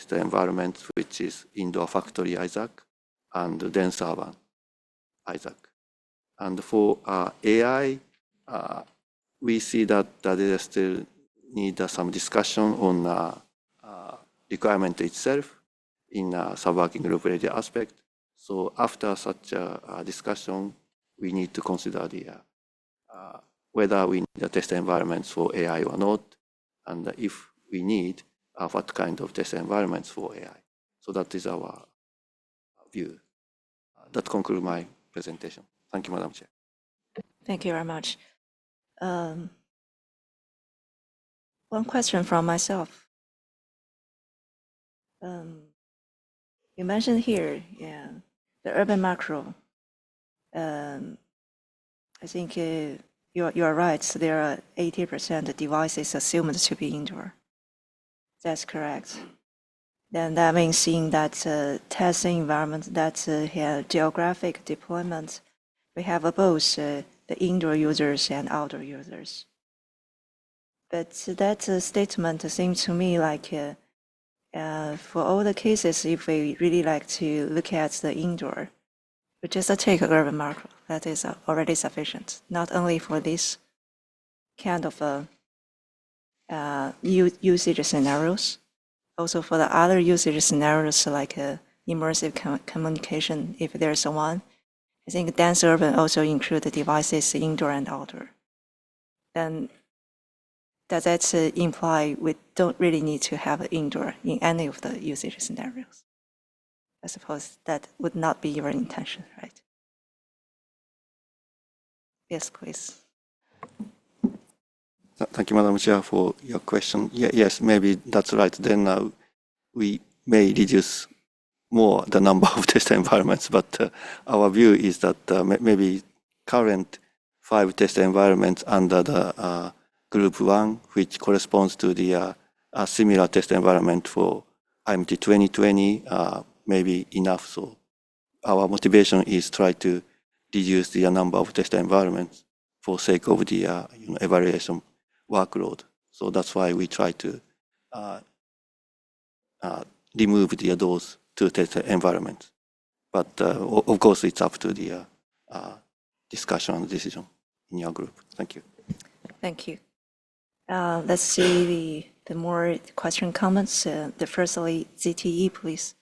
test environments, which is indoor factory Isaac and dense urban Isaac. And for AI, we see that there still need some discussion on requirement itself in sub-working group related aspect. So after such a discussion, we need to consider the whether we need a test environments for AI or not, and if we need, what kind of test environments for AI. So that is our view. That concludes my presentation. Thank you, Madam Chair. Thank you very much. One question from myself. You mentioned here, yeah, the urban macro. I think you are right. So there are 80% of devices assumed to be indoor. That's correct. Then that means in that testing environment, that geographic deployment, we have both the indoor users and outdoor users. But that statement seems to me like for all the cases, if we really like to look at the indoor, we just take urban macro. That is already sufficient, not only for this kind of usage scenarios, also for the other usage scenarios like immersive communication, if there's one. I think dense urban also include the devices indoor and outdoor. Then does that imply we don't really need to have indoor in any of the usage scenarios? I suppose that would not be your intention, right? Yes, please. Thank you, Madam Chair, for your question. Yes, maybe that's right. Then we may reduce more the number of test environments, but our view is that maybe current 5 test environments under the group 1, which corresponds to the similar test environment for IMT 2020, may be enough. So our motivation is try to reduce the number of test environments for sake of the evaluation workload. So that's why we try to remove those 2 test environments. But of course, it's up to the discussion and decision in your group. Thank you. Thank you. Let's see the more question comments. The firstly, ZTE, please.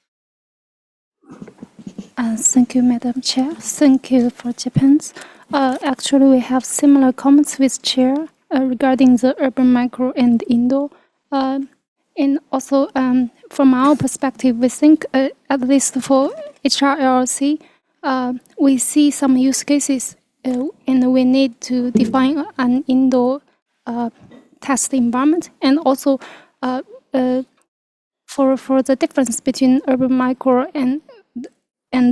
Thank you, Madam Chair. Thank you for Japan's. Actually, we have similar comments with Chair regarding the urban micro and indoor. And also, from our perspective, we think at least for HRLC, we see some use cases and we need to define an indoor test environment. And also, for the difference between urban micro and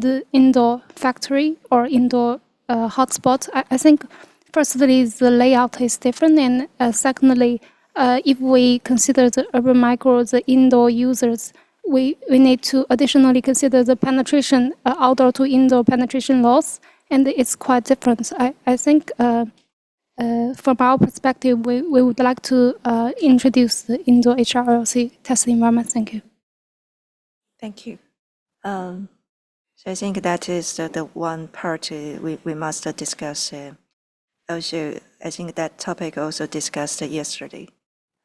the indoor factory or indoor hotspot, I think firstly the layout is different, and secondly, if we consider the urban micro, the indoor users, we need to additionally consider the penetration, outdoor to indoor penetration loss, and it's quite different. I think from our perspective, we would like to introduce the indoor HRLC test environment. Thank you. Thank you. So I think that is the one part we must discuss. Also, I think that topic also discussed yesterday.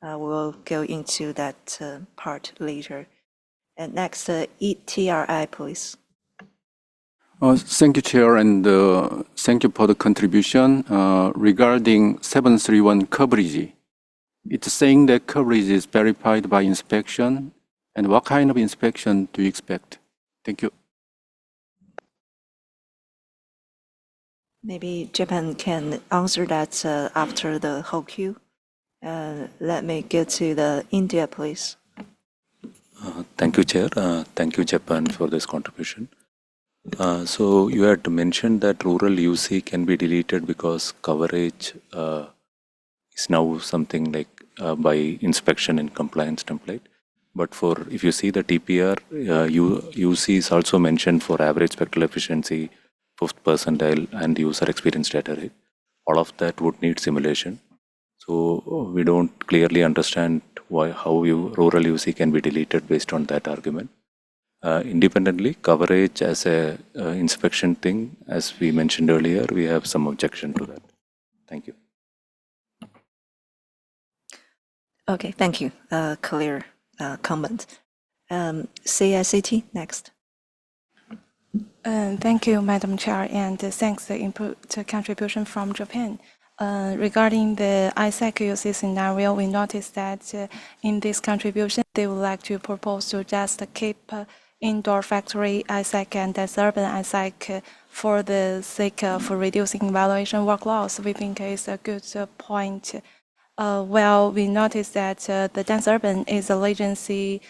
We'll go into that part later. And next, ETRI, please. Thank you, Chair, and thank you for the contribution. Regarding 731 coverage, it's saying that coverage is verified by inspection. And what kind of inspection do you expect? Thank you. Maybe Japan can answer that after the whole queue. Let me get to the India, please. Thank you, Chair. Thank you, Japan, for this contribution. So you had mentioned that rural UC can be deleted because coverage is now something like by inspection and compliance template. But for if you see the TPR, UC is also mentioned for average spectral efficiency, 5th percentile, and user experience data rate. All of that would need simulation. So we don't clearly understand how rural UC can be deleted based on that argument. Independently, coverage as a inspection thing, as we mentioned earlier, we have some objection to that. Thank you. Okay, thank you. Clear comment. CICT next. Thank you, Madam Chair, and thanks the input contribution from Japan. Regarding the ISAC UC scenario, we noticed that in this contribution, they would like to propose to just keep indoor factory ISAC and dense urban ISAC for the sake of reducing evaluation workloads. We think is a good point. Well, we noticed that the dense urban is a latency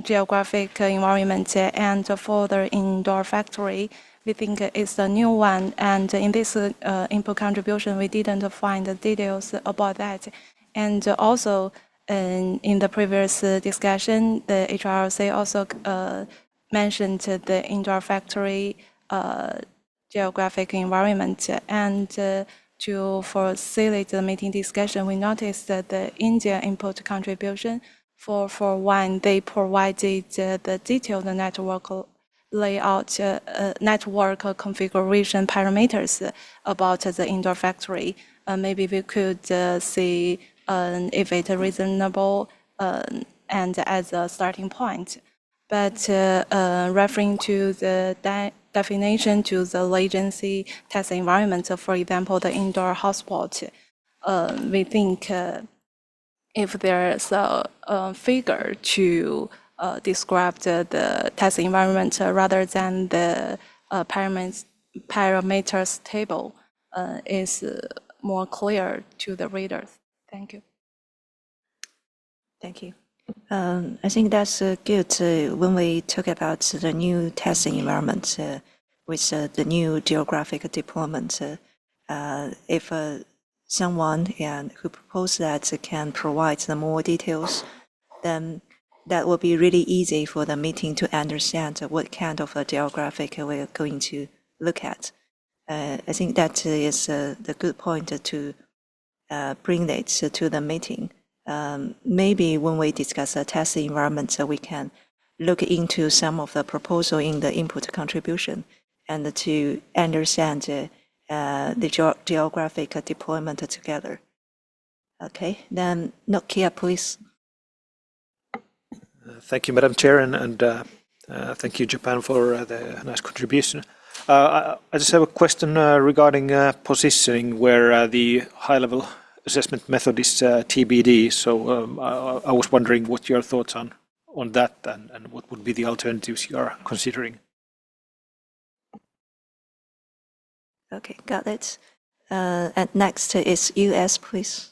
geographic environment, and for the indoor factory, we think it's a new one. And in this input contribution, we didn't find the details about that. And also, in the previous discussion, the HRC also mentioned the indoor factory geographic environment. And to facilitate the meeting discussion, we noticed that the India input contribution for one, they provided the detailed network layout, network configuration parameters about the indoor factory. Maybe we could see if it's reasonable and as a starting point. But referring to the definition to the latency test environment, for example, the indoor hotspot, we think if there's a figure to describe the test environment rather than the parameters table is more clear to the readers. Thank you. Thank you. I think that's good when we talk about the new testing environment with the new geographic deployment. If someone who proposed that can provide some more details, then that will be really easy for the meeting to understand what kind of a geographic we're going to look at. I think that is the good point to bring it to the meeting. Maybe when we discuss a test environment, we can look into some of the proposal in the input contribution and to understand the geographic deployment together. Okay, then Nokia, please. Thank you, Madam Chair, and thank you, Japan, for the nice contribution. I just have a question regarding positioning, where the high-level assessment method is TBD. So I was wondering what your thoughts on that, and what would be the alternatives you are considering. Okay, got it. And next is US, please.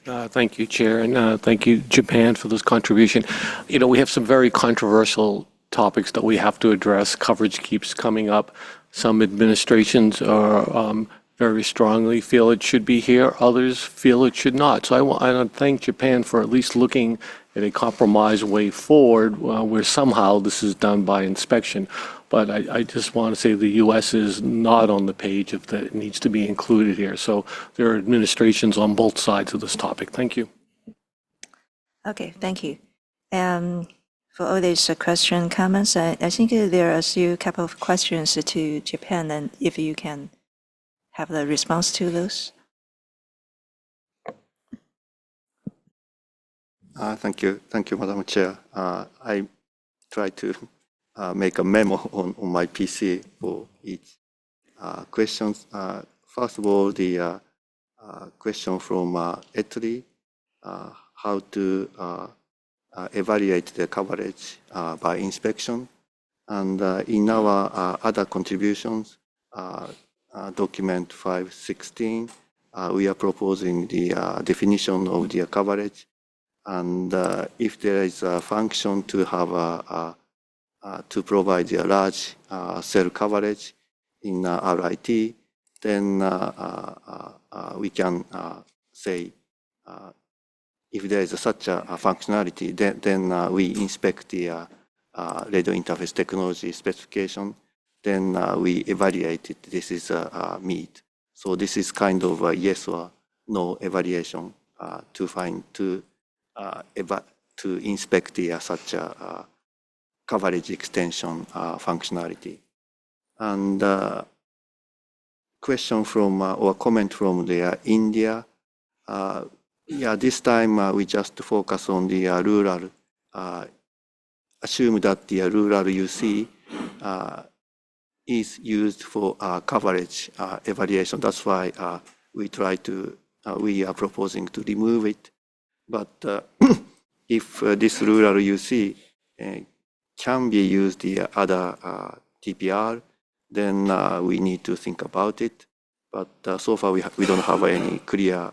Thank you, Chair, and thank you, Japan, for this contribution. You know, we have some very controversial topics that we have to address. Coverage keeps coming up. Some administrations are very strongly feel it should be here. Others feel it should not. So I want to thank Japan for at least looking at a compromise way forward where somehow this is done by inspection. But I just want to say the U.S. is not on the page of that it needs to be included here. So there are administrations on both sides of this topic. Thank you. Okay, thank you. For all these question comments, I think there are still a couple of questions to Japan, and if you can have the response to those. Thank you, Madam Chair. I try to make a memo on my PC for each questions. First of all, the question from Etri, how to evaluate the coverage by inspection. And in our other contributions, document 516, we are proposing the definition of the coverage. And if there is a function to have to provide a large cell coverage in RIT, then we can say if there is such a functionality, then we inspect the radio interface technology specification, then we evaluate it. This is meet So this is kind of a yes or no evaluation to inspect the such a coverage extension functionality. And question from or comment from the India. Yeah, this time we just focus on the rural. Assume that the rural UC is used for coverage evaluation. That's why we are proposing to remove it. But if this rural UC can be used the other TPR, then we need to think about it. But so far we don't have any clear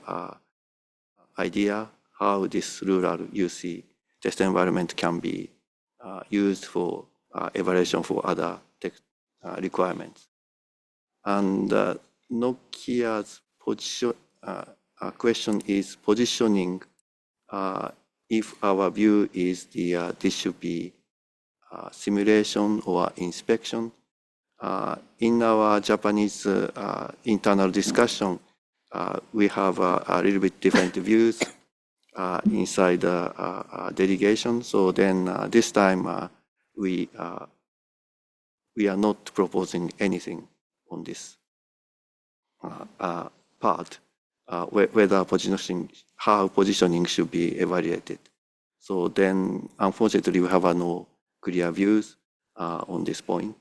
idea how this rural UC test environment can be used for evaluation for other requirements. And Nokia's question is positioning. If our view is this should be simulation or inspection. In our Japanese internal discussion, we have a little bit different views inside the delegation. So then this time we are not proposing anything on this part, whether how positioning should be evaluated. So then, unfortunately, we have no clear views on this point.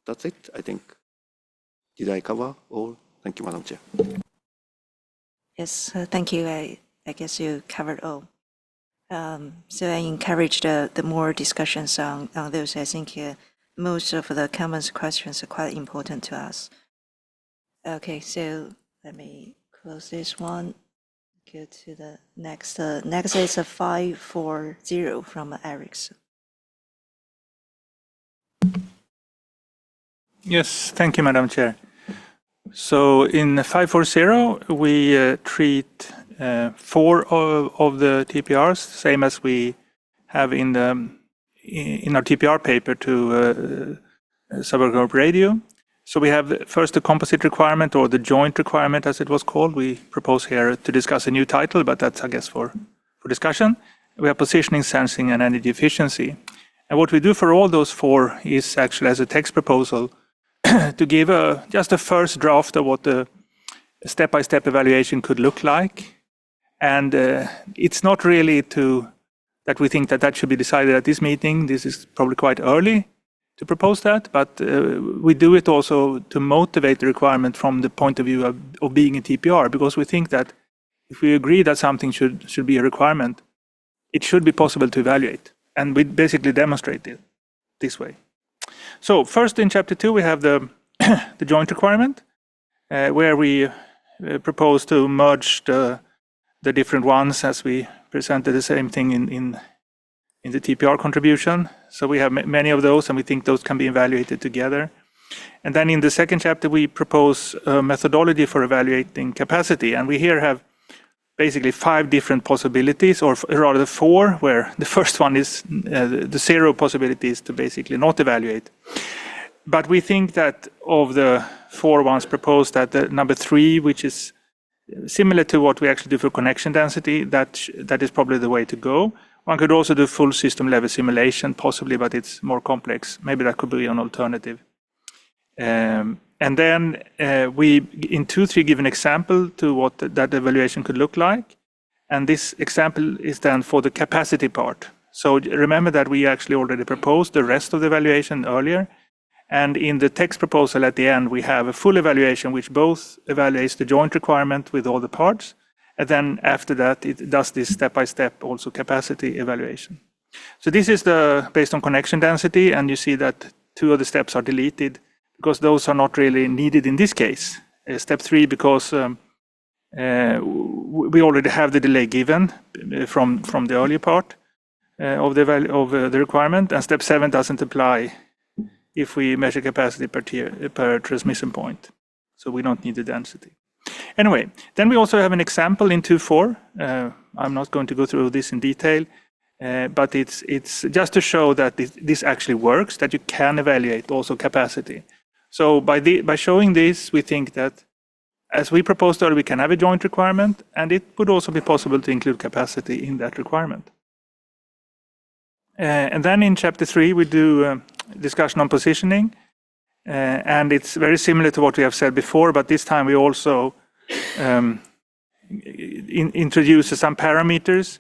That's it, I think. Did I cover all? Thank you, Madam Chair. Yes, thank you. I guess you covered all. So I encourage the more discussions on those. I think most of the comments, questions are quite important to us. Okay, so let me close this one. Go to the next. Next is a 540 from Erickson. Yes, thank you, Madam Chair. So in 540, we treat 4 of the TPRs, same as we have in our TPR paper to subarachnoid radio. So we have first the composite requirement, or the joint requirement as it was called. We propose here to discuss a new title, but that's, I guess, for discussion. We have positioning, sensing, and energy efficiency. And what we do for all those 4 is actually as a text proposal to give just a first draft of what the step-by-step evaluation could look like. And it's not really that we think that should be decided at this meeting. This is probably quite early to propose that, but we do it also to motivate the requirement from the point of view of being a TPR, because we think that if we agree that something should be a requirement, it should be possible to evaluate. And we basically demonstrate it this way. So first in chapter 2, we have the joint requirement, where we propose to merge the different ones as we presented the same thing in the TPR contribution. So we have many of those, and we think those can be evaluated together. And then in the second chapter, we propose a methodology for evaluating capacity. And we here have basically 5 different possibilities, or rather 4, where the first one is the 0 possibilities to basically not evaluate. But we think that of the 4 ones proposed, that the number 3, which is similar to what we actually do for connection density, that is probably the way to go. One could also do full system level simulation, possibly, but it's more complex. Maybe that could be an alternative. And then we, in 2.3, give an example to what that evaluation could look like. And this example is then for the capacity part. So remember that we actually already proposed the rest of the evaluation earlier. And in the text proposal at the end, we have a full evaluation, which both evaluates the joint requirement with all the parts. And then after that, it does this step-by-step also capacity evaluation. So this is based on connection density, and you see that 2 of the steps are deleted because those are not really needed in this case. Step 3, because we already have the delay given from the earlier part of the requirement, and step 7 doesn't apply if we measure capacity per transmission point. So we don't need the density. Anyway, then we also have an example in 2.4. I'm not going to go through this in detail, but it's just to show that this actually works, that you can evaluate also capacity. So by showing this, we think that, as we proposed earlier, we can have a joint requirement, and it would also be possible to include capacity in that requirement. And then in chapter 3, we do discussion on positioning, and it's very similar to what we have said before, but this time we also introduce some parameters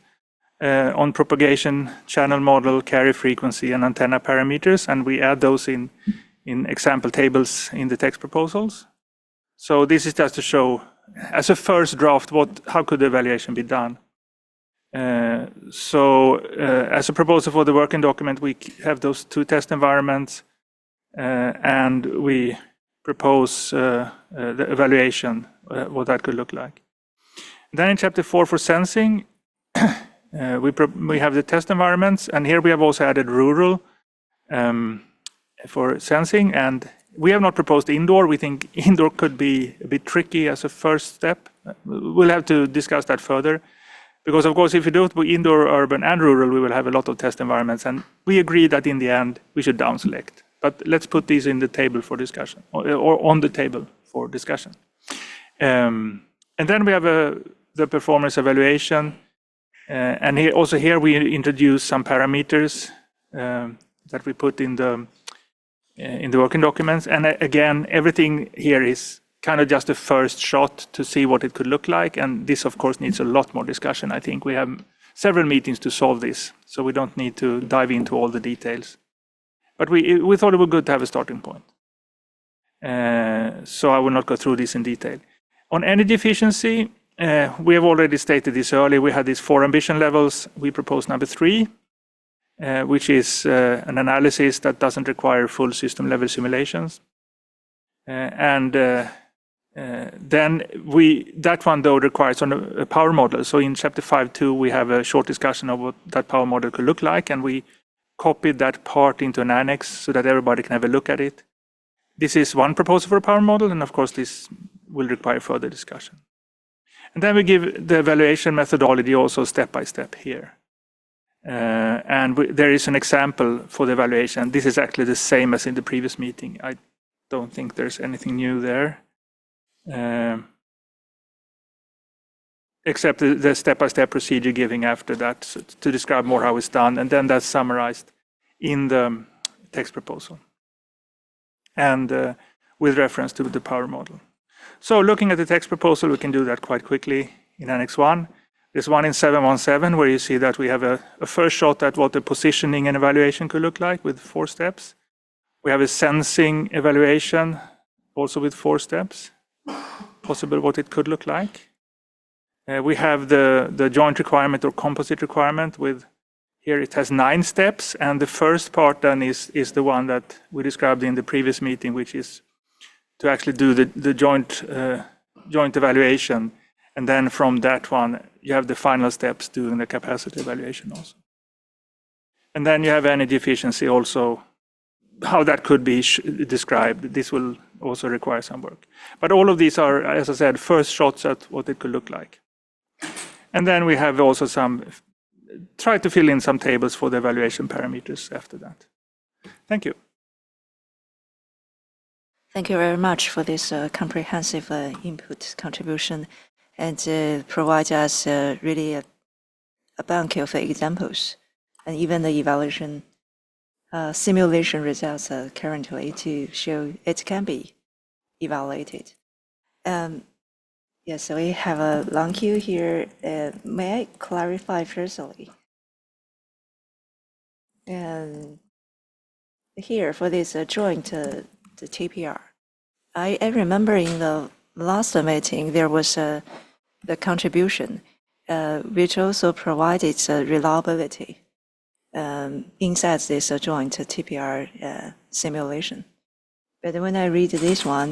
on propagation, channel model, carrier frequency, and antenna parameters, and we add those in example tables in the text proposals. So this is just to show, as a first draft, how could the evaluation be done. As a proposal for the working document, we have those 2 test environments, and we propose the evaluation, what that could look like. Then in chapter 4 for sensing, we have the test environments, and here we have also added rural for sensing, and we have not proposed indoor. We think indoor could be a bit tricky as a first step. We'll have to discuss that further, because of course if you do it with indoor, urban and rural, we will have a lot of test environments, and we agree that in the end we should down select. But let's put these in the table for discussion, or on the table for discussion. And then we have the performance evaluation, and here we introduce some parameters that we put in the working documents. And again, everything here is kind of just a first shot to see what it could look like. And this, of course, needs a lot more discussion. I think we have several meetings to solve this, so we don't need to dive into all the details. But we thought it would be good to have a starting point. So I will not go through this in detail. On energy efficiency, we have already stated this earlier. We had these 4 ambition levels. We propose number 3, which is an analysis that doesn't require full system level simulations. Then that one though requires a power model. So in chapter 5.2, we have a short discussion of what that power model could look like, and we copied that part into an annex so that everybody can have a look at it. This is one proposal for a power model, and of course this will require further discussion. And then we give the evaluation methodology also step by step here. There is an example for the evaluation. This is actually the same as in the previous meeting. I don't think there's anything new there. Except the step-by-step procedure giving after that to describe more how it's done, and then that's summarized in the text proposal and with reference to the power model. So looking at the text proposal, we can do that quite quickly in Annex 1. There's one in 717 where you see that we have a first shot at what the positioning and evaluation could look like with 4 steps. We have a sensing evaluation also with 4 steps, possible what it could look like. We have the joint requirement or composite requirement with, here it has 9 steps, and the first part then is the one that we described in the previous meeting, which is to actually do the joint evaluation, and then from that one you have the final steps doing the capacity evaluation also. And then you have energy efficiency also, how that could be described. This will also require some work. But all of these are, as I said, first shots at what it could look like. And then we have also try to fill in some tables for the evaluation parameters after that. Thank you. Thank you very much for this comprehensive input contribution, and provide us really a bank of examples and even the evaluation simulation results currently to show it can be evaluated. Yes, so we have a long queue here. May I clarify firstly? And here for this joint the TPR, I remember in the last meeting there was the contribution which also provided reliability inside this joint TPR simulation. But when I read this one,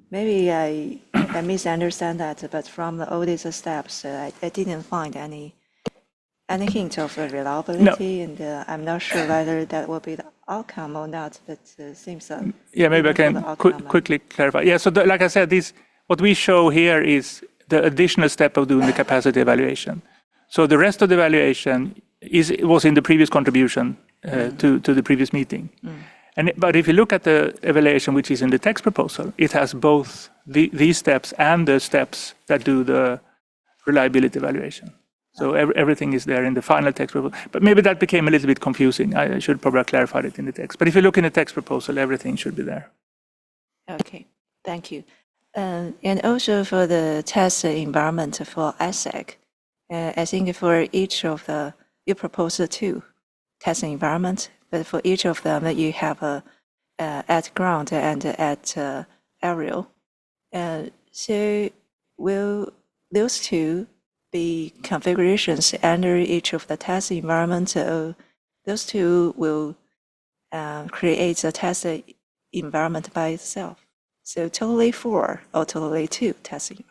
maybe I misunderstand that, but from all these steps, I didn't find any hint of reliability, no. And I'm not sure whether that will be the outcome or not, but it seems yeah, maybe I can quickly clarify. Yeah, so like I said, what we show here is the additional step of doing the capacity evaluation. So the rest of the evaluation was in the previous contribution to the previous meeting. But if you look at the evaluation which is in the text proposal, it has both these steps and the steps that do the reliability evaluation. So everything is there in the final text proposal. But maybe that became a little bit confusing. I should probably have clarified it in the text. But if you look in the text proposal, everything should be there. Okay, thank you. And also for the test environment for ASEC, I think for each of the, you propose two test environment, but for each of them you have a at ground and at aerial. So will those two be configurations under each of the test environment? Those two will create a test environment by itself. So totally 4 or totally 2 testing.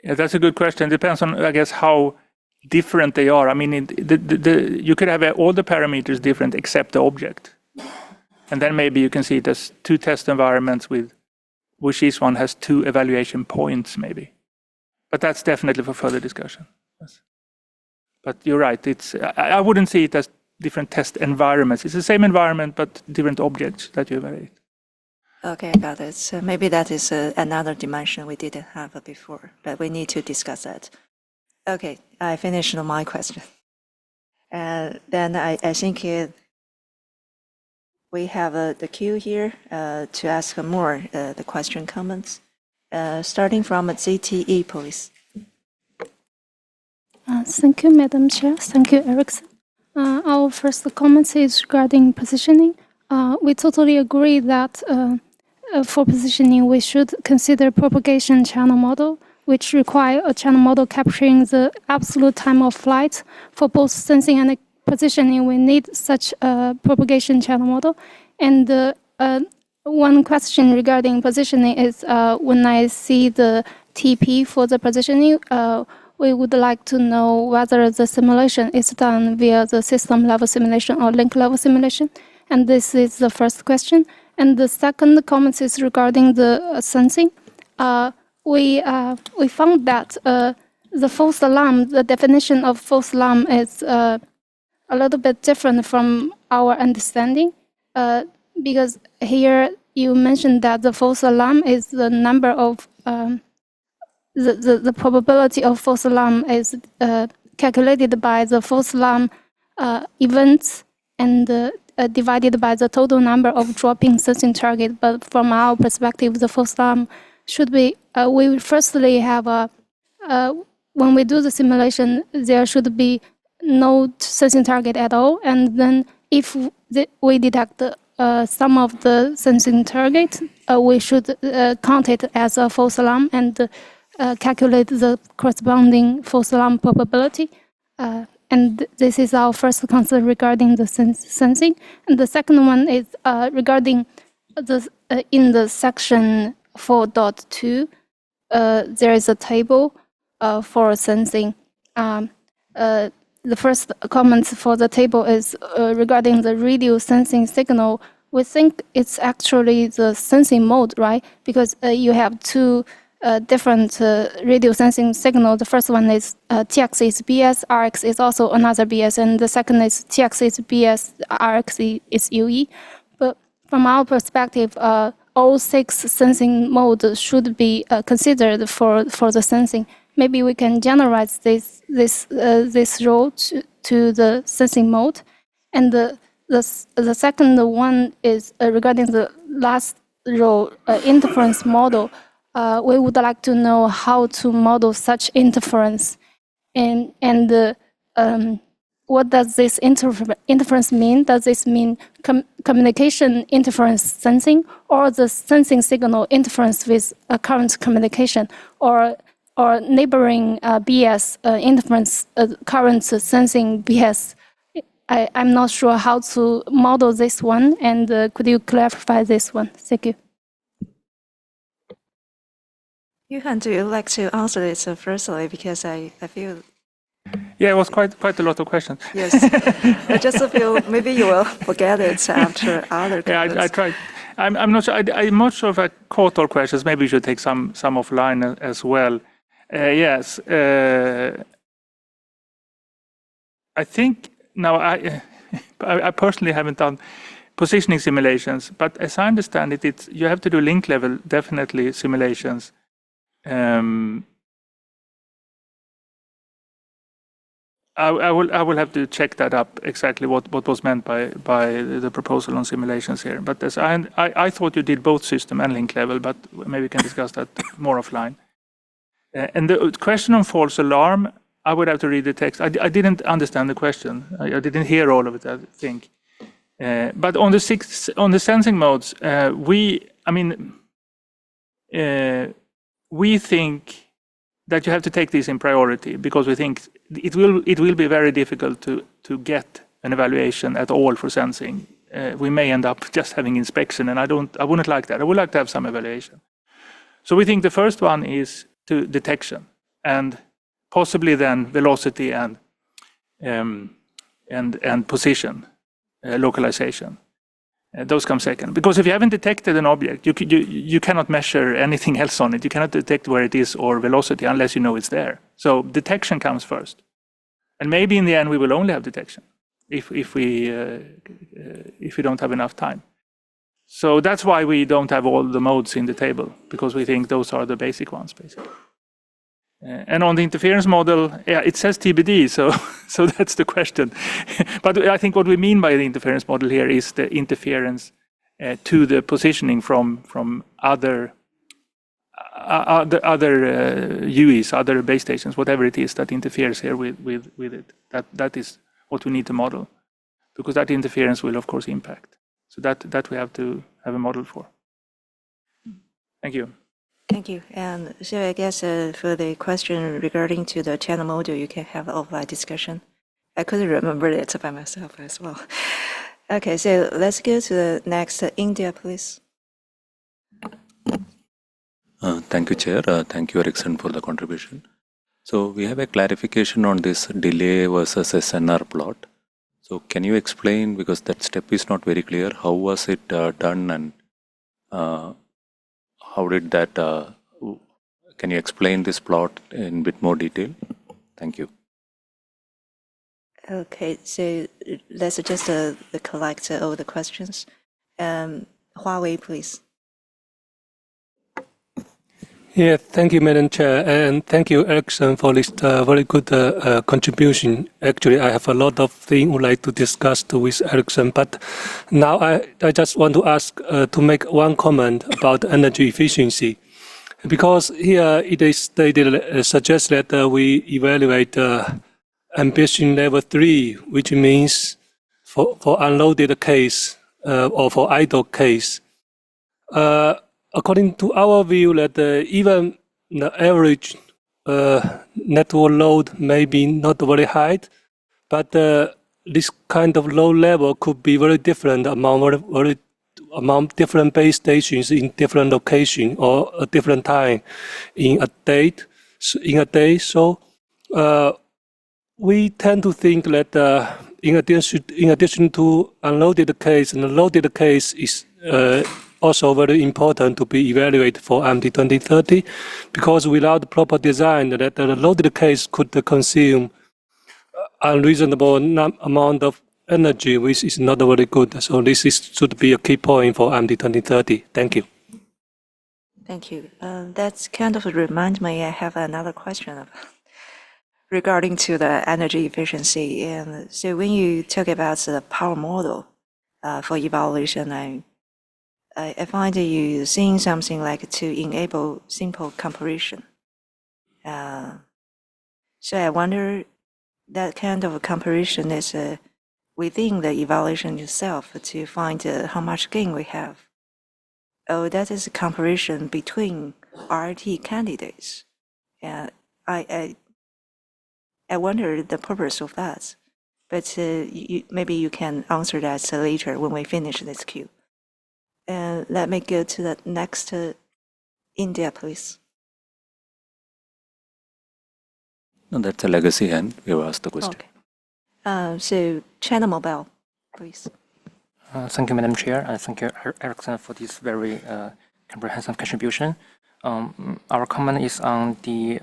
Yeah, that's a good question. Depends on, I guess, how different they are. I mean, you could have all the parameters different except the object. And then maybe you can see it as 2 test environments with which each one has 2 evaluation points, maybe. But that's definitely for further discussion. Yes. But you're right. I wouldn't see it as different test environments. It's the same environment, but different objects that you evaluate. Okay, I got it. So maybe that is another dimension we didn't have before, but we need to discuss that. Okay, I finished my question. Then I think we have the queue here to ask more the question comments. Starting from ZTE, please. Thank you, Madam Chair. Thank you, Erickson. Our first comment is regarding positioning. We totally agree that for positioning, we should consider propagation channel model, which require a channel model capturing the absolute time of flight. For both sensing and positioning, we need such a propagation channel model. And one question regarding positioning is when I see the TP for the positioning, we would like to know whether the simulation is done via the system level simulation or link level simulation. And this is the first question. And the second comment is regarding the sensing. We found that the false alarm, the definition of false alarm is a little bit different from our understanding. Because here you mentioned that the false alarm is the number of the probability of false alarm is calculated by the false alarm events and divided by the total number of dropping sensing target. But from our perspective, the false alarm should be, we firstly have when we do the simulation, there should be no sensing target at all. And then if we detect some of the sensing target, we should count it as a false alarm and calculate the corresponding false alarm probability. And this is our first concern regarding the sensing. And the second one is regarding the in the section 4.2, there is a table for sensing. The first comment for the table is regarding the radio sensing signal. We think it's actually the sensing mode, right? Because you have 2 different radio sensing signal. The first one is TX is BS, RX is also another BS, and the second is TX is BS, RX is UE. But from our perspective, all 6 sensing modes should be considered for the sensing. Maybe we can generalize this role to the sensing mode. And the second one is regarding the last role, interference model. We would like to know how to model such interference, and what does this interference mean? Does this mean communication interference sensing, or the sensing signal interference with current communication, or neighboring BS interference current sensing BS? I'm not sure how to model this one, and could you clarify this one? Thank you. Johan, do you like to answer this firstly? Because I feel... Yeah, it was quite a lot of questions. Yes, I just feel maybe you will forget it after other comments. Yeah, I tried. I'm not sure. I'm not sure if I caught all questions. Maybe we should take some offline as well. Yes. I think now I personally haven't done positioning simulations, but as I understand it, you have to do link level, definitely simulations. I will have to check that up exactly what was meant by the proposal on simulations here. But as I thought you did both system and link level, but maybe we can discuss that more offline. And the question on false alarm, I would have to read the text. I didn't understand the question. I didn't hear all of it, I think. But on the sensing modes, we think that you have to take these in priority because we think it will be very difficult to get an evaluation at all for sensing. We may end up just having inspection, and I wouldn't like that. I would like to have some evaluation. So we think the first one is to detection, and possibly then velocity and position, localization. Those come second. Because if you haven't detected an object, you cannot measure anything else on it. You cannot detect where it is or velocity unless you know it's there. So detection comes first. And maybe in the end we will only have detection if we don't have enough time. So that's why we don't have all the modes in the table, because we think those are the basic ones, basically. And on the interference model, yeah, it says TBD, so that's the question. But I think what we mean by the interference model here is the interference to the positioning from other UEs, other base stations, whatever it is that interferes here with it. That is what we need to model, because that interference will of course impact. So that we have to have a model for. Thank you. Thank you. And so I guess for the question regarding to the channel model, you can have offline discussion. I couldn't remember it by myself as well. Okay, so let's go to the next, India, please. Thank you, Chair. Thank you, Erickson, for the contribution. So we have a clarification on this delay versus SNR plot. So can you explain, because that step is not very clear, how was it done, and how did that, can you explain this plot in a bit more detail? Thank you. Okay, so let's just collect all the questions. Huawei, please. Yeah, thank you, Madam Chair, and thank you, Erickson, for this very good contribution. Actually, I have a lot of things I would like to discuss with Erickson, but now I just want to ask to make one comment about energy efficiency, because here it is stated, suggests that we evaluate ambition level 3, which means for unloaded case or for idle case. According to our view, that even the average network load may be not very high, but this kind of low level could be very different among different base stations in different location or a different time in a day. So we tend to think that in addition to unloaded case, and loaded case is also very important to be evaluated for MD 2030, because without proper design, that the loaded case could consume unreasonable amount of energy, which is not very good. So this should be a key point for MD 2030. Thank you. Thank you. That's kind of remind me, I have another question regarding to the energy efficiency. And so when you talk about the power model for evaluation, I find that you saying something like to enable simple comparison. So I wonder that kind of a comparison is within the evaluation itself to find how much gain we have. Oh, that is a comparison between RT candidates. I wonder the purpose of that, but maybe you can answer that later when we finish this queue. Let me go to the next India, please. No, that's a legacy hand. You asked the question. Okay. So China Mobile, please. Thank you, Madam Chair, and thank you, Erickson, for this very comprehensive contribution. Our comment is on the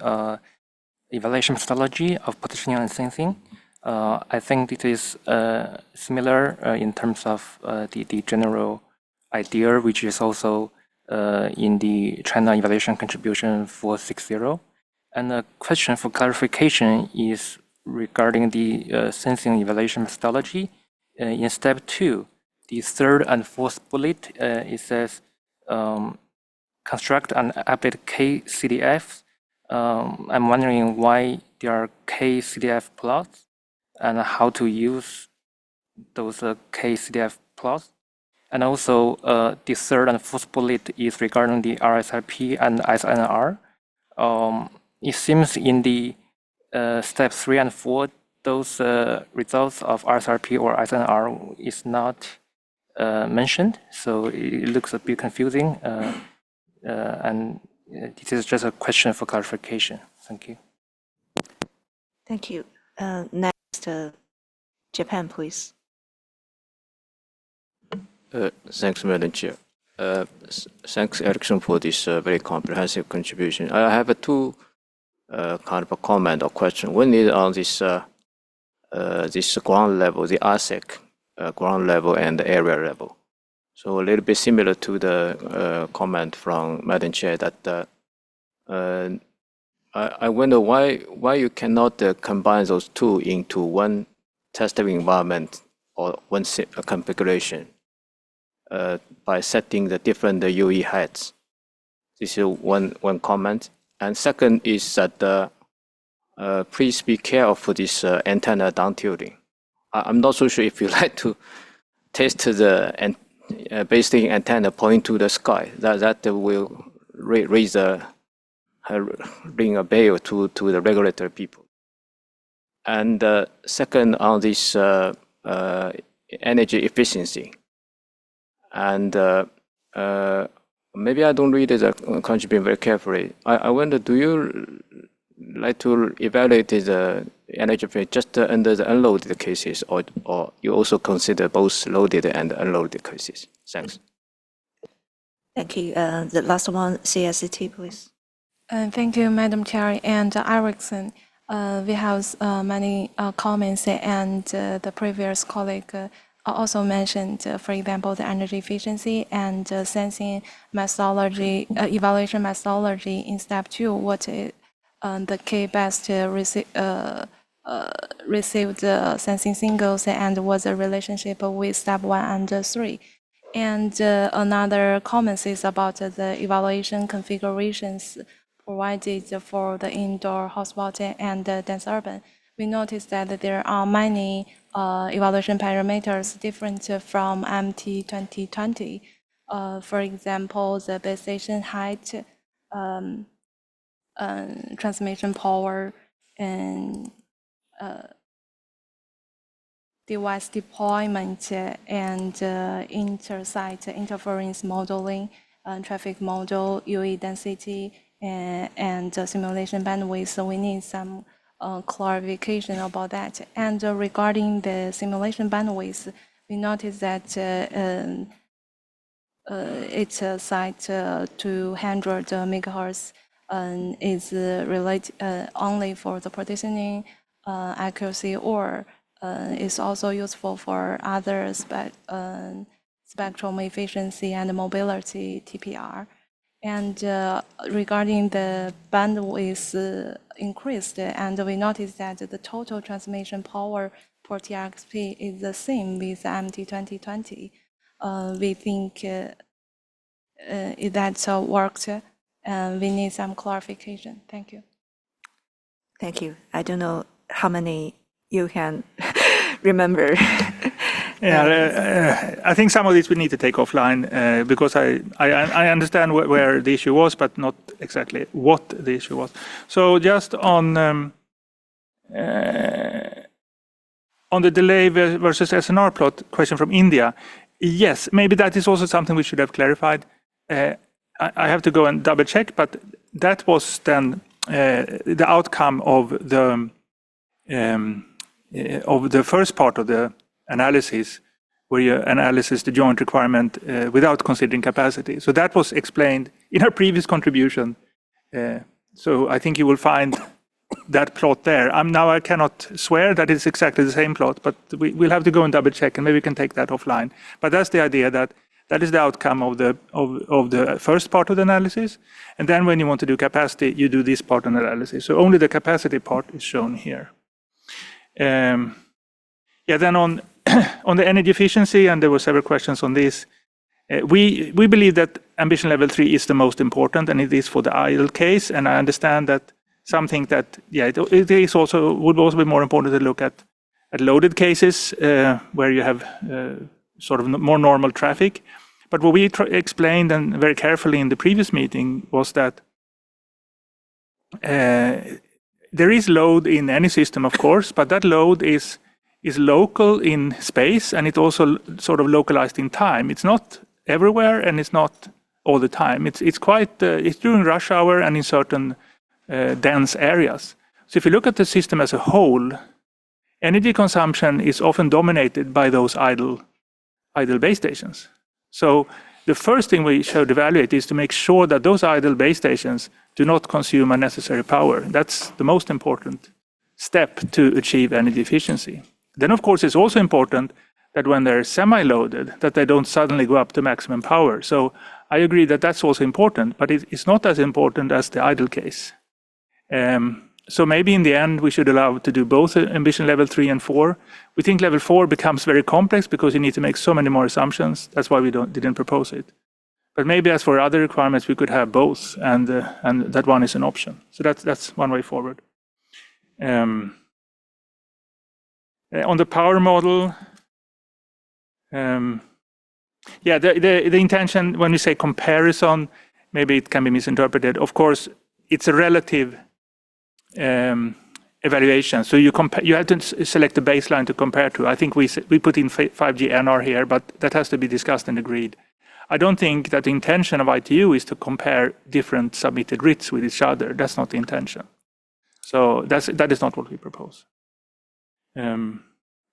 evaluation methodology of positioning and sensing. I think it is similar in terms of the general idea, which is also in the China evaluation contribution 460. And the question for clarification is regarding the sensing evaluation methodology. In step 2, the third and fourth bullet, it says construct and update KCDFs. I'm wondering why there are KCDF plots and how to use those KCDF plots. And also, the third and fourth bullet is regarding the RSRP and ISNR. It seems in the step 3 and 4, those results of RSRP or ISNR is not mentioned, so it looks a bit confusing. And this is just a question for clarification. Thank you. Thank you. Next, Japan, please. Thanks, Madam Chair. Thanks, Erickson, for this very comprehensive contribution. I have two kind of a comment or question. One is on this this ground level, the ASEC ground level and the area level. So a little bit similar to the comment from Madam Chair that I wonder why you cannot combine those two into one testing environment or one configuration by setting the different UE heights. This is one comment. And second is that please be careful for this antenna down tilting. I'm not so sure if you like to test the base station antenna pointing to the sky. That will raise ring a bell to the regulatory people. And second, on this energy efficiency. And maybe I don't read the contribution very carefully. I wonder, do you like to evaluate the energy efficiency just under the unloaded cases, or you also consider both loaded and unloaded cases? Thanks. Thank you. The last one, CSCT, please. Thank you, Madam Chair and Erickson. We have many comments, and the previous colleague also mentioned, for example, the energy efficiency and sensing methodology, evaluation methodology in step 2. What is the K-best received sensing singles, and what's the relationship with step 1 and 3? And another comment is about the evaluation configurations provided for the indoor hotspot and dense urban. We noticed that there are many evaluation parameters different from MT 2020. For example, the base station height, transmission power, and device deployment, and inter-site interference modeling, traffic model, UE density, and simulation bandwidth. So we need some clarification about that. And regarding the simulation bandwidth, we noticed that it's set 200 megahertz is related only for the partitioning accuracy, or is also useful for other spectrum efficiency and mobility TPR. And regarding the bandwidth increased, and we noticed that the total transmission power for TRXP is the same with MT 2020. We think that worked. We need some clarification. Thank you. Thank you. I don't know how many you can remember. Yeah, I think some of this we need to take offline because I understand where the issue was, but not exactly what the issue was. So just on the delay versus SNR plot question from India, yes, maybe that is also something we should have clarified. I have to go and double check, but that was then the outcome of the first part of the analysis, where you analysis the joint requirement without considering capacity. So that was explained in our previous contribution. So I think you will find that plot there. Now I cannot swear that it's exactly the same plot, but we'll have to go and double check, and maybe we can take that offline. But that's the idea, that is the outcome of the first part of the analysis. And then when you want to do capacity, you do this part of the analysis. So only the capacity part is shown here. Then on on the energy efficiency, and there were several questions on this. We believe that ambition level 3 is the most important, and it is for the idle case. And I understand that some think that it is would also be more important to look at loaded cases where you have sort of more normal traffic. But what we explained and very carefully in the previous meeting was that there is load in any system, of course, but that load is local in space, and it's also sort of localized in time. It's not everywhere, and it's not all the time. It's quite it's during rush hour and in certain dense areas. So if you look at the system as a whole, energy consumption is often dominated by those idle base stations. So the first thing we should evaluate is to make sure that those idle base stations do not consume unnecessary power. That's the most important step to achieve energy efficiency. Then, of course, it's also important that when they're semi-loaded, that they don't suddenly go up to maximum power. So I agree that that's also important, but it's not as important as the idle case. So maybe in the end, we should allow to do both ambition level 3 and 4. We think level 4 becomes very complex because you need to make so many more assumptions. That's why we didn't propose it. But maybe as for other requirements, we could have both, and that one is an option. So that's one way forward. On the power model, the intention when we say comparison, maybe it can be misinterpreted. Of course, it's a relative evaluation. So you have to select a baseline to compare to. I think we put in 5G NR here, but that has to be discussed and agreed. I don't think that the intention of ITU is to compare different submitted RITs with each other. That's not the intention. So that is not what we propose. And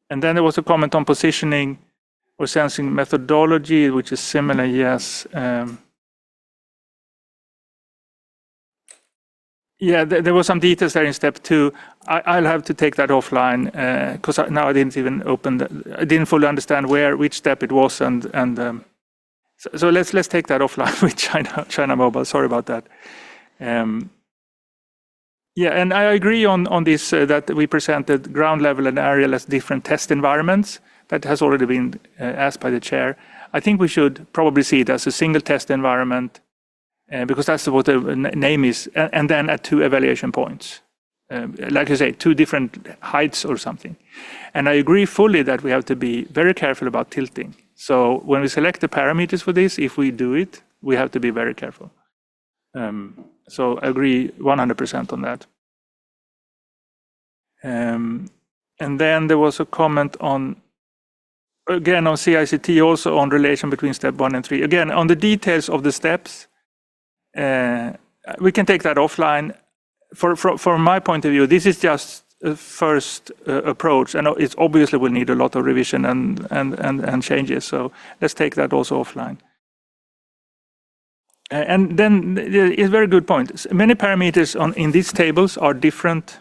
then there was a comment on positioning or sensing methodology, which is similar, yes. There were some details there in step 2. I'll have to take that offline because now I didn't even I didn't fully understand which step it was, and so let's take that offline with China Mobile. Sorry about that. And I agree on this that we presented ground level and aerial as different test environments. That has already been asked by the chair. I think we should probably see it as a single test environment because that's what the name is, and then at 2 evaluation points. Like I say, 2 different heights or something. And I agree fully that we have to be very careful about tilting. So when we select the parameters for this, if we do it, we have to be very careful. So I agree 100% on that. And then there was a comment on CICT, also on relation between step 1 and 3. Again, on the details of the steps, we can take that offline. From my point of view, this is just a first approach, and it obviously will need a lot of revision and changes. So let's take that also offline. And then it's a very good point. Many parameters in these tables are different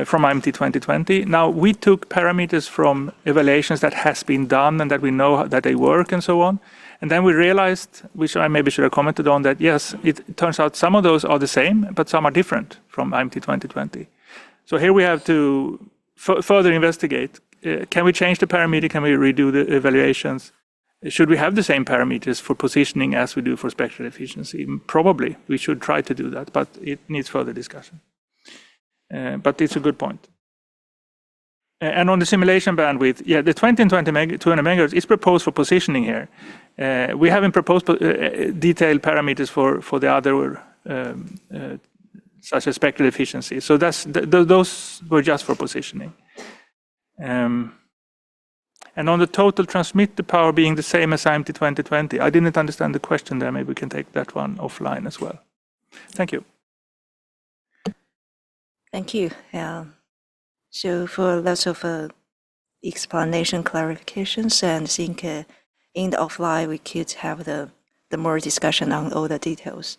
from IMT 2020. Now, we took parameters from evaluations that has been done and that we know that they work and so on. And then we realized, which I maybe should have commented on, that yes, it turns out some of those are the same, but some are different from IMT 2020. So here we have to further investigate. Can we change the parameter? Can we redo the evaluations? Should we have the same parameters for positioning as we do for spectral efficiency? Probably. We should try to do that, but it needs further discussion. But it's a good point. And on the simulation bandwidth, the 20 and 200 megahertz is proposed for positioning here. We haven't proposed detailed parameters for the other, such as spectral efficiency. So those were just for positioning. And on the total transmitted power being the same as IMT 2020, I didn't understand the question there. Maybe we can take that one offline as well. Thank you. Thank you. So for lots of explanation, clarifications, and I think in the offline we could have the more discussion on all the details.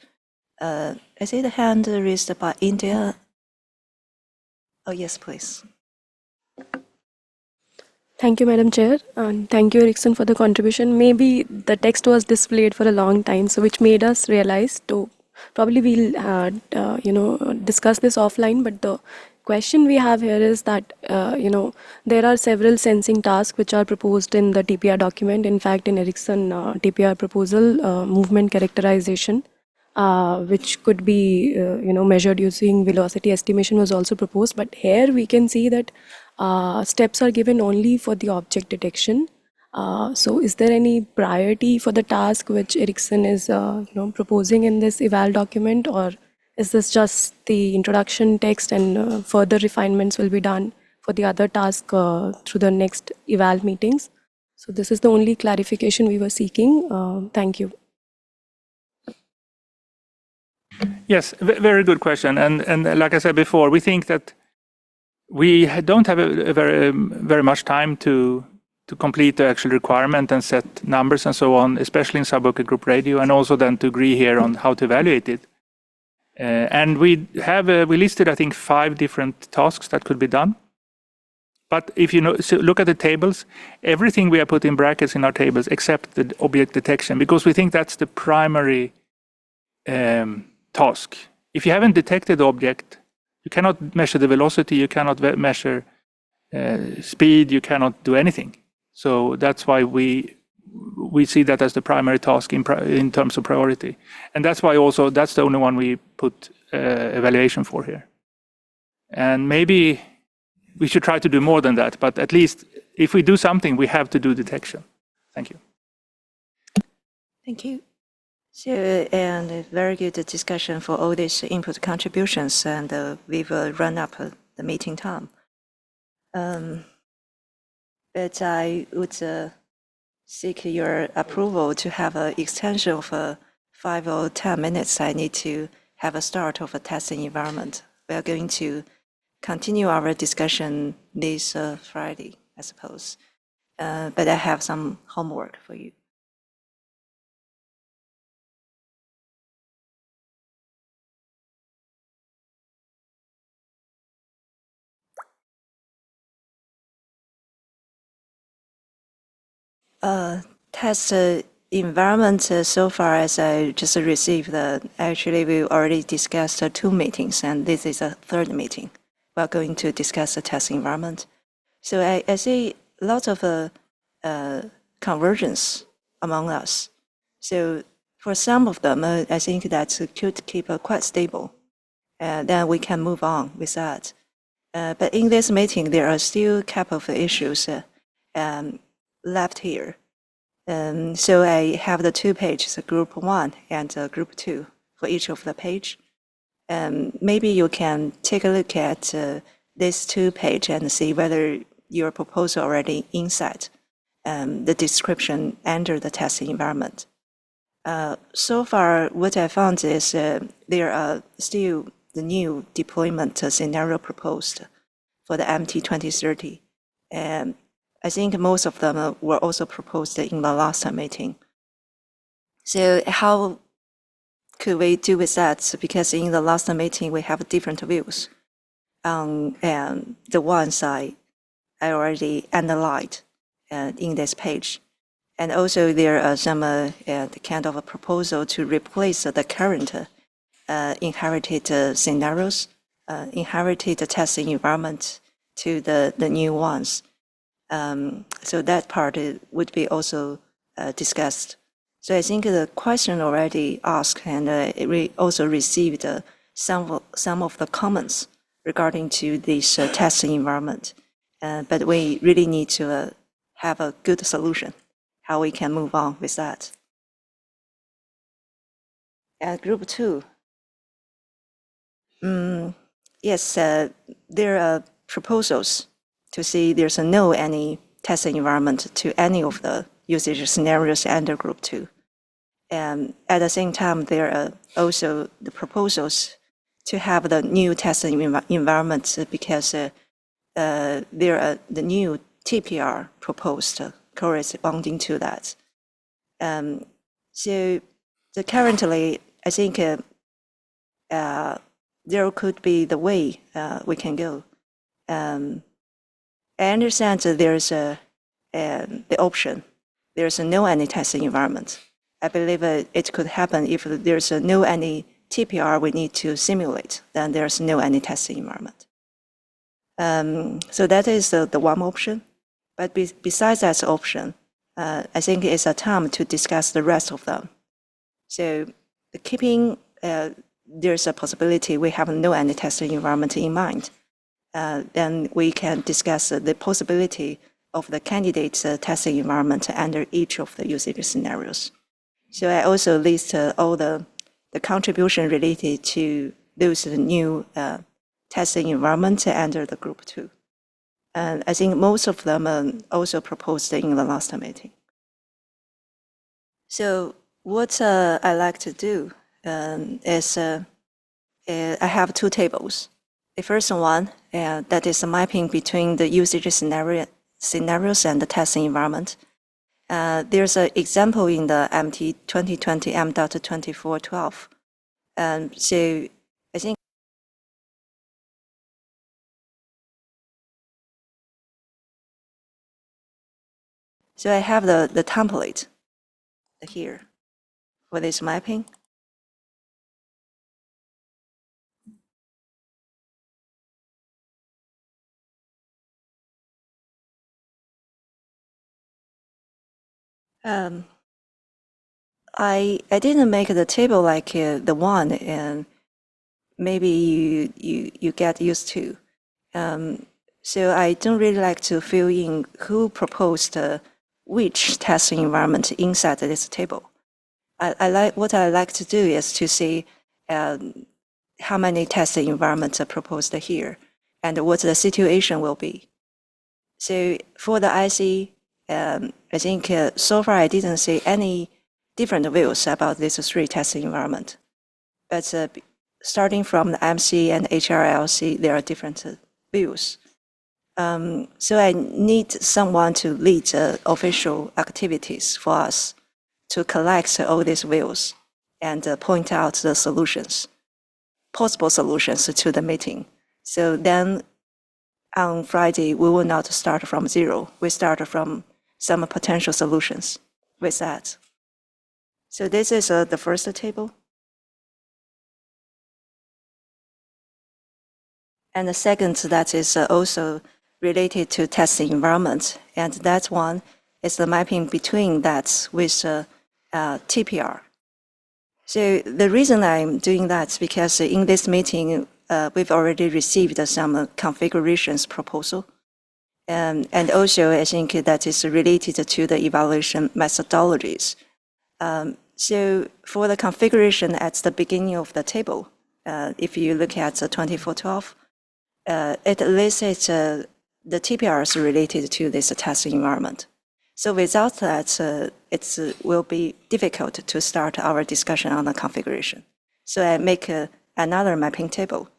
I see the hand raised by India. Oh, yes, please. Thank you, Madam Chair, and thank you, Erickson, for the contribution. Maybe the text was displayed for a long time, so which made us realize to probably we'll discuss this offline. But the question we have here is that there are several sensing tasks which are proposed in the TPR document. In fact, in Erickson TPR proposal, movement characterization, which could be measured using velocity estimation, was also proposed. But here we can see that steps are given only for the object detection. So is there any priority for the task which Erickson is proposing in this eval document, or is this just the introduction text and further refinements will be done for the other task through the next eval meetings? So this is the only clarification we were seeking. Thank you. Yes, very good question. And like I said before, we think that we don't have a very much time to complete the actual requirement and set numbers and so on, especially in subworker group radio, and also then to agree here on how to evaluate it. And we listed, I think, 5 different tasks that could be done. But if you look at the tables, everything we have put in brackets in our tables except the object detection, because we think that's the primary task. If you haven't detected the object, you cannot measure the velocity, you cannot measure speed, you cannot do anything. So that's why we see that as the primary task in terms of priority. And that's why also that's the only one we put evaluation for here. And maybe we should try to do more than that, but at least if we do something, we have to do detection. Thank you. Thank you. So, and a very good discussion for all these input contributions, and we will run up the meeting time. But I would seek your approval to have an extension of 5 or 10 minutes. I need to have a start of a testing environment. We are going to continue our discussion this Friday, I suppose. But I have some homework for you. Test environment so far as I just received, actually we already discussed 2 meetings, and this is a 3rd meeting. We're going to discuss the test environment. So I see lots of convergence among us. So for some of them, I think that could keep quite stable. Then we can move on with that. But in this meeting, there are still a couple of issues left here. So I have the 2 pages, group 1 and group 2 for each of the page. Maybe you can take a look at this 2 page and see whether your proposal already inside the description under the testing environment. So far, what I found is there are still the new deployment scenario proposed for the MT 2030. And I think most of them were also proposed in the last meeting. So how could we do with that? Because in the last meeting, we have different views. And the ones I already analyzed in this page. And also there are some kind of a proposal to replace the current inherited scenarios, inherited testing environment to the new ones. So that part would be also discussed. So I think the question already asked, and we also received some of the comments regarding to this testing environment. But we really need to have a good solution, how we can move on with that. Group 2. Yes, there are proposals to see there's no any testing environment to any of the usage scenarios under group 2. And at the same time, there are also the proposals to have the new testing environment because there are the new TPR proposed corresponding to that. So currently, I think there could be the way we can go. I understand that there's the option. There's no any testing environment. I believe it could happen if there's no any TPR we need to simulate, then there's no any testing environment. So that is the one option. But besides that option, I think it's a time to discuss the rest of them. So keeping, there's a possibility we have no any testing environment in mind. Then we can discuss the possibility of the candidate testing environment under each of the usage scenarios. So I also list all the contribution related to those new testing environment under the group 2. And I think most of them are also proposed in the last meeting. So what I like to do is I have 2 tables. The first one, that is a mapping between the usage scenarios and the testing environment. There's an example in the MT 2020 M.2412. So I think so I have the template here for this mapping. I didn't make the table like the one, and maybe you get used to. So I don't really like to fill in who proposed which testing environment inside this table. What I like to do is to see how many testing environments are proposed here and what the situation will be. So for the IC, I think so far I didn't see any different views about these 3 testing environment. But starting from the MC and HRLC, there are different views. So I need someone to lead official activities for us to collect all these views and point out the solutions, possible solutions to the meeting. So then on Friday, we will not start from 0. We start from some potential solutions with that. So this is the first table. And the second, that is also related to testing environment. And that one is the mapping between that with TPR. So the reason I'm doing that is because in this meeting, we've already received some configurations proposal. And also, I think that is related to the evaluation methodologies. So for the configuration at the beginning of the table, if you look at 2412, it lists the TPRs related to this testing environment. So without that, it will be difficult to start our discussion on the configuration. So I make another mapping table.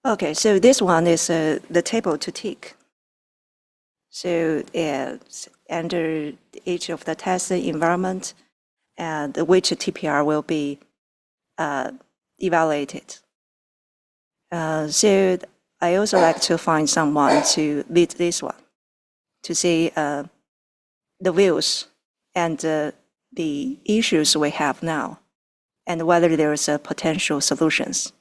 Okay, so this one is the table to tick. So under each of the testing environment, and which TPR will be evaluated. So I also like to find someone to lead this one, to see the views and the issues we have now, and whether there's potential solutions.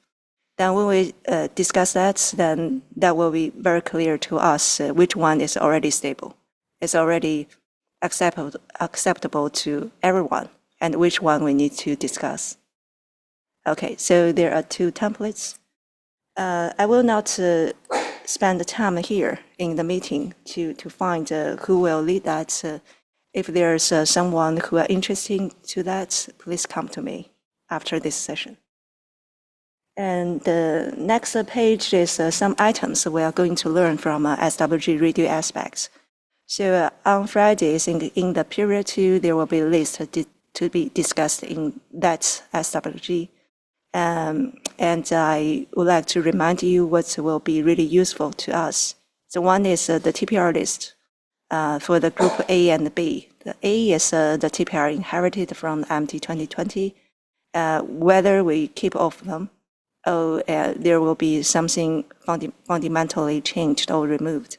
Then when we discuss that, then that will be very clear to us which one is already stable, is already acceptable to everyone, and which one we need to discuss. Okay, so there are 2 templates. I will not spend the time here in the meeting to find who will lead that. If there's someone who are interested to that, please come to me after this session. And the next page is some items we are going to learn from SWG radio aspects. So on Fridays in the period 2, there will be a list to be discussed in that SWG. And I would like to remind you what will be really useful to us So one is the TPR list for the group A and B. The A is the TPR inherited from MT 2020. Whether we keep off them, or there will be something fundamentally changed or removed.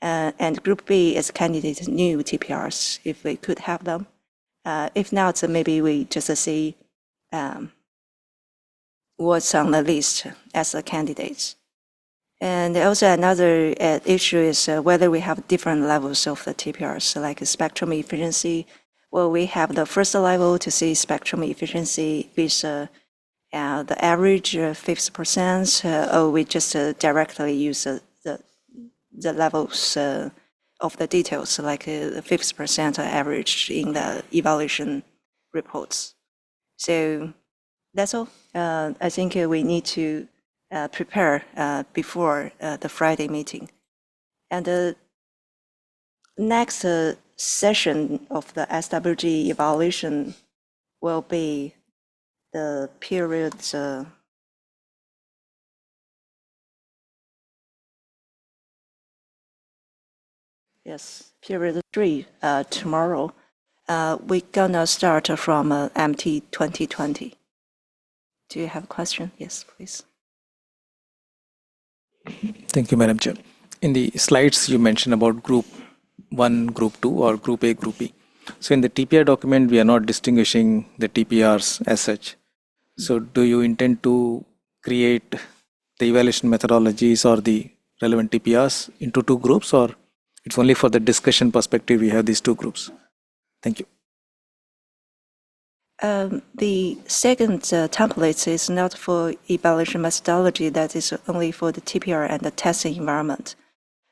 And group B is candidate new TPRs, if we could have them. If not, maybe we just see what's on the list as the candidates. And also another issue is whether we have different levels of the TPRs, like spectrum efficiency. Well, we have the first level to see spectrum efficiency with the average 50%, or we just directly use the levels of the details, like the 50% average in the evaluation reports. So that's all. I think we need to prepare before the Friday meeting. And the next session of the SWG evaluation will be the period period 3 tomorrow. We're gonna start from MT 2020. Do you have a question? Yes, please. Thank you, Madam Chair. In the slides, you mentioned about Group 1, Group 2, or Group A, Group B. So in the TPR document, we are not distinguishing the TPRs as such. So do you intend to create the evaluation methodologies or the relevant TPRs into two groups, or it's only for the discussion perspective we have these two groups? Thank you. The second template is not for evaluation methodology, that is only for the TPR and the testing environment.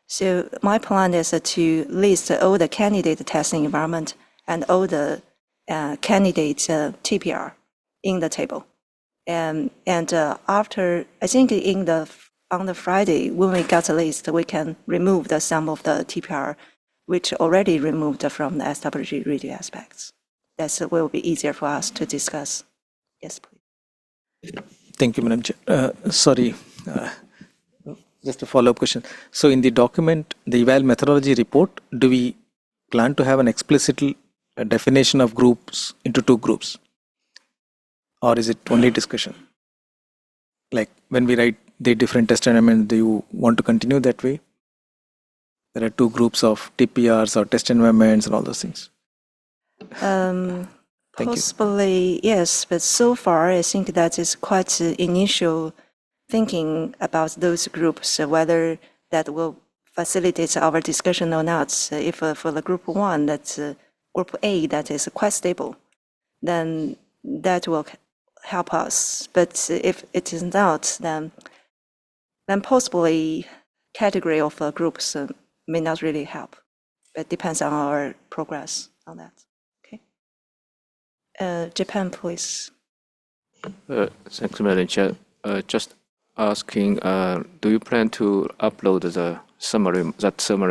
So my plan is to list all the candidate testing environment and all the candidate TPR in the table. And after, I think on the Friday, when we got the list, we can remove some of the TPR, which already removed from the SWG review aspects. That will be easier for us to discuss. Yes, please. Thank you, Madam Chair. Sorry, just a follow-up question. So in the document, the eval methodology report, do we plan to have an explicit definition of groups into two groups? Or is it only discussion? Like when we write the different test environment, do you want to continue that way? There are two groups of TPRs or test environments and all those things. Possibly, yes, but so far I think that is quite initial thinking about those groups, whether that will facilitate our discussion or not. If for the group 1, that's group A, that is quite stable, then that will help us. But if it is not, then possibly category of groups may not really help. It depends on our progress on that. Japan, please. Thanks, Madam Chair. Just asking, do you plan to upload the summary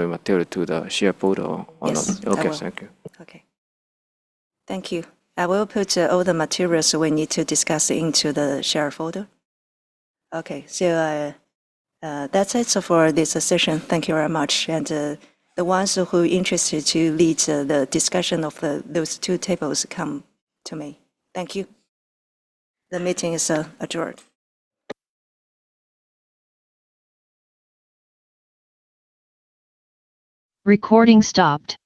material to the share folder or Yes, not? Okay, I will. thank you. Okay. Thank you. I will put all the materials we need to discuss into the share folder. Okay, so that's it for this session. Thank you very much. And the ones who are interested to lead the discussion of those two tables, come to me. Thank you. The meeting is adjourned. Recording stopped.